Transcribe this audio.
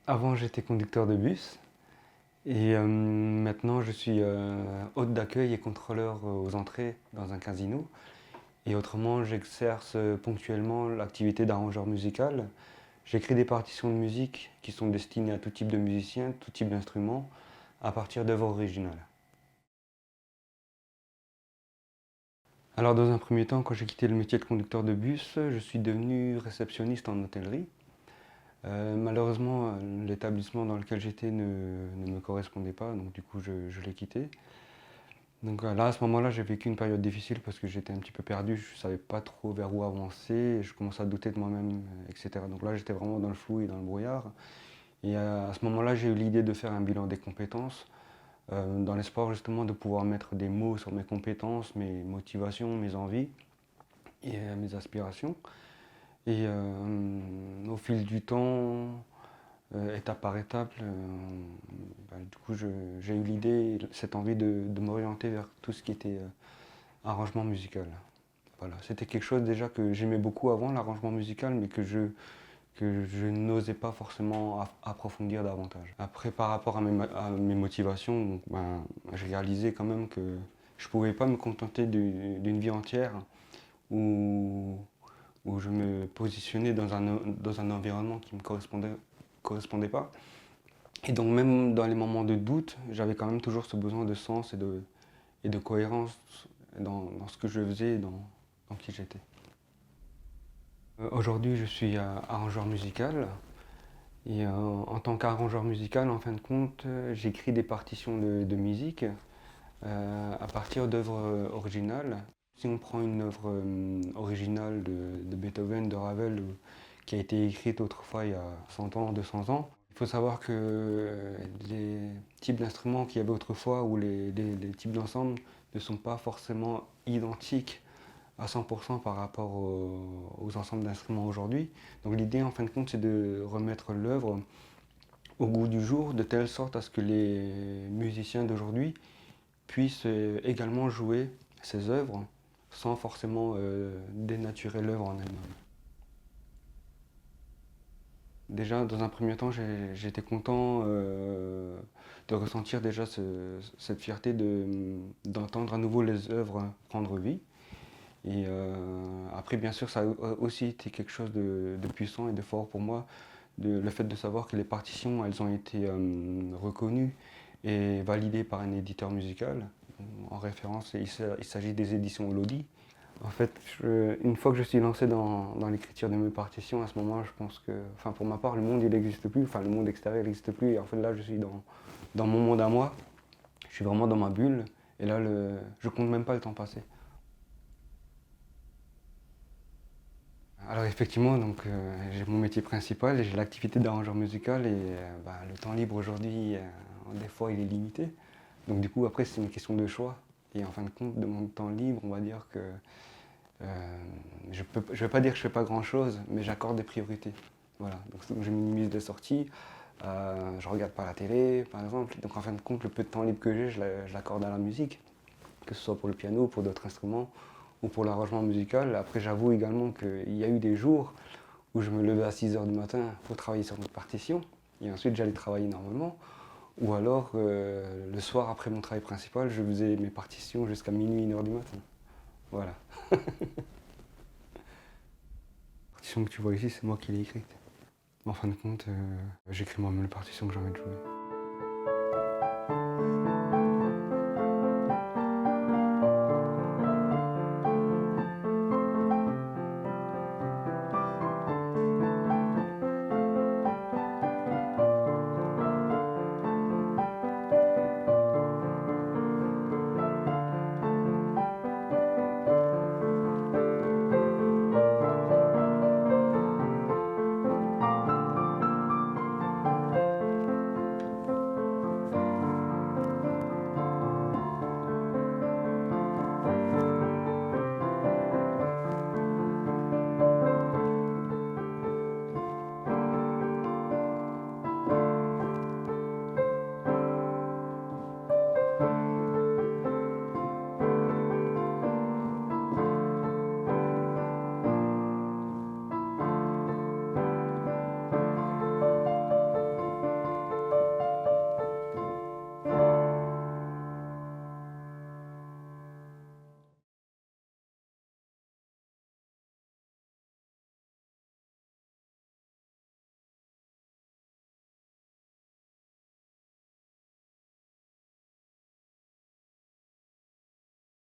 Avant, j'étais conducteur de bus et maintenant, je suis hôte d'accueil et contrôleur aux entrées dans un casino. Et autrement, j'exerce ponctuellement l'activité d'arrangeur musical. J'écris des partitions de musique qui sont destinées à tout type de musiciens, tout type d'instruments, à partir d'œuvres originales. Alors, dans un premier temps, quand j'ai quitté le métier de conducteur de bus, je suis devenu réceptionniste en hôtellerie. Malheureusement, l'établissement dans lequel j'étais ne me correspondait pas, donc du coup, je l'ai quitté. Donc là, à ce moment-là, j'ai vécu une période difficile parce que j'étais un petit peu perdu, je ne savais pas trop vers où avancer, et je commençais à douter de moi-même, etc. Donc là, j'étais vraiment dans le flou et dans le brouillard. Et à ce moment-là, j'ai eu l'idée de faire un bilan des compétences, dans l'espoir justement de pouvoir mettre des mots sur mes compétences, mes motivations, mes envies et mes aspirations. Et au fil du temps, étape par étape, du coup, j'ai eu l'idée, cette envie de m'orienter vers tout ce qui était arrangement musical. Voilà, c'était quelque chose déjà que j'aimais beaucoup avant, l'arrangement musical, mais que je n'osais pas forcément approfondir davantage. Après, par rapport à mes motivations, donc, j'ai réalisé quand même que je ne pouvais pas me contenter d'une vie entière où, où je me positionnais dans un environnement qui ne correspondait pas. Et donc même dans les moments de doute, j'avais quand même toujours ce besoin de sens et de cohérence dans ce que je faisais et dans qui j'étais. Aujourd'hui, je suis arrangeur musical. Et en tant qu'arrangeur musical, en fin de compte, j'écris des partitions de musique à partir d'œuvres originales. Si on prend une œuvre originale de Beethoven, de Ravel, qui a été écrite autrefois il y a 100 ans, 200 ans, il faut savoir que les types d'instruments qu'il y avait autrefois ou les types d'ensemble ne sont pas forcément identiques à 100% par rapport aux ensembles d'instruments aujourd'hui. Donc l'idée en fin de compte c'est de remettre l'œuvre au goût du jour de telle sorte à ce que les musiciens d'aujourd'hui puissent également jouer ces œuvres sans forcément dénaturer l'œuvre en elle-même. Déjà, dans un premier temps, j'étais content de ressentir déjà cette fierté d'entendre à nouveau les œuvres prendre vie. Et après, bien sûr, ça a aussi été quelque chose de puissant et de fort pour moi, le fait de savoir que les partitions, elles ont été reconnues et validées par un éditeur musical. En référence, il s'agit des éditions Lodi. En fait, une fois que je suis lancé dans l'écriture de mes partitions, à ce moment-là, je pense que, enfin, pour ma part, le monde, il n'existe plus, enfin, le monde extérieur n'existe plus. Et en fait, là, je suis dans mon monde à moi. Je suis vraiment dans ma bulle. Et là, je compte même pas le temps passé. Alors effectivement, donc j'ai mon métier principal et j'ai l'activité d'arrangeur musical et le temps libre aujourd'hui, des fois il est limité. Donc du coup après c'est une question de choix. Et en fin de compte de mon temps libre, on va dire que je vais pas dire que je fais pas grand chose, mais j'accorde des priorités. Voilà, donc je minimise les sorties, je regarde pas la télé par exemple. Donc en fin de compte le peu de temps libre que j'ai, je l'accorde à la musique, que ce soit pour le piano ou pour d'autres instruments ou pour l'arrangement musical. Après, j'avoue également qu'il y a eu des jours où je me levais à 6 heures du matin pour travailler sur mes partitions, et ensuite j'allais travailler normalement. Ou alors, le soir après mon travail principal, je faisais mes partitions jusqu'à minuit, 1 heure du matin. Voilà. La partition que tu vois ici, c'est moi qui l'ai écrite. En fin de compte, j'écris moi-même les partitions que j'ai envie de jouer.